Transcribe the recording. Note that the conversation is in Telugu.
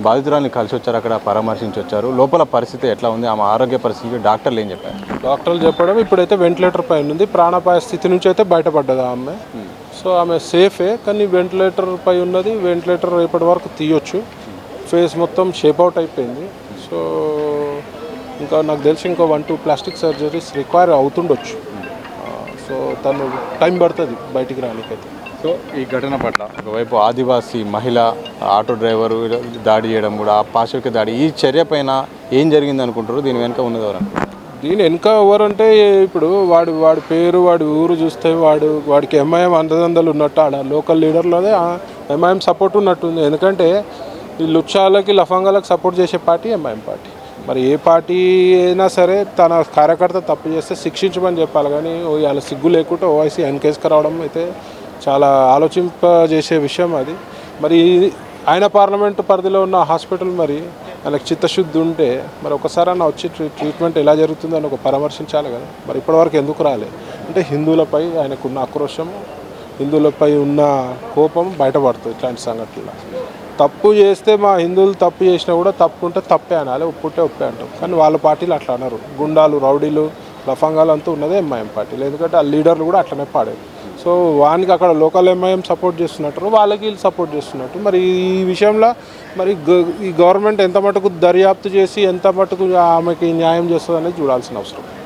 బాధితురాలిని కలిసి వచ్చారు, అక్కడ పరామర్శించి వచ్చారు. లోపల పరిస్థితి ఎట్లా ఉంది, ఆమె ఆరోగ్య పరిస్థితి డాక్టర్లు ఏం చెప్పారు? డాక్టర్లు చెప్పడం ఇప్పుడైతే వెంటిలేటర్ పైన ఉంది, ప్రాణాపాయ స్థితి నుంచి అయితే బయటపడ్డది ఆమె. సో ఆమె సేఫే, కానీ వెంటిలేటర్ పై ఉన్నది. వెంటిలేటర్ రేపటి వరకు తీయొచ్చు. ఫేస్ మొత్తం షేప్ అవుట్ అయిపోయింది. సో ఇంకా నాకు తెలిసి ఇంకో 1-2 ప్లాస్టిక్ సర్జరీస్ రిక్వైర్ అవుతుండొచ్చు. సో తను టైం పడుతుంది బయటికి రానికైతే. సో ఈ ఘటన పట్ల ఒకవైపు ఆదివాసీ మహిళ ఆటో డ్రైవరు దాడి చేయడం కూడా, ఆ పాశవిక దాడి, ఈ చర్య పైన ఏం జరిగింది అనుకుంటారు? దీని వెనుక ఉన్నది ఎవరు అనుకుంటారు? దీని వెనుక ఎవరంటే ఇప్పుడు వాడి పేరు, వాడి ఊరు చూస్తే వాడికి ఎంఐఎం అండదండలు ఉన్నట్టు, ఆడ లోకల్ లీడర్లోనే ఎంఐఎం సపోర్ట్ ఉన్నట్టుంది. ఎందుకంటే ఈ లుచ్చాలకి లఫంగాలకు సపోర్ట్ చేసే పార్టీ ఎంఐఎం పార్టీ. మరి ఏ పార్టీ అయినా సరే తన కార్యకర్త తప్పు చేస్తే శిక్షించమని చెప్పాలి, కానీ వాళ్ళ సిగ్గు లేకుండా ఓవైసీ ఎన్కేస్కి రావడం అయితే చాలా ఆలోచింపజేసే విషయం అది. మరి ఆయన పార్లమెంటు పరిధిలో ఉన్న హాస్పిటల్ మరి ఆయనకు చిత్తశుద్ధి ఉంటే మరి ఒకసారైనా వచ్చి ట్రీట్మెంట్ ఎలా జరుగుతుందని ఒక పరామర్శించాలి కదా. మరి ఇప్పటివరకు ఎందుకు రాలేదు అంటే హిందువులపై ఆయనకున్న ఆక్రోశం, హిందువులపై ఉన్న కోపం బయటపడుతుంది ఇట్లాంటి సంఘటనలు. తప్పు చేస్తే మా హిందువులు తప్పు చేసినా కూడా తప్పు ఉంటే తప్పే అనాలి, ఒప్పుంటే ఒప్పే అంటాం. కానీ వాళ్ళ పార్టీలు అట్లా అన్నారు. గుండాలు, రౌడీలు, లఫంగాలు అంతా ఉన్నదే ఎంఐఎం పార్టీలు. ఎందుకంటే ఆ లీడర్లు కూడా అట్లనే పాడారు. సో వానికి అక్కడ లోకల్ ఎంఐఎం సపోర్ట్ చేస్తున్నట్టు, వాళ్ళకి వీళ్ళు సపోర్ట్ చేస్తున్నట్టు. మరి ఈ విషయంలో మరి ఈ గవర్నమెంట్ ఎంత మటుకు దర్యాప్తు చేసి ఎంత మటుకు ఆమెకి న్యాయం చేస్తుంది అనేది చూడాల్సిన అవసరం.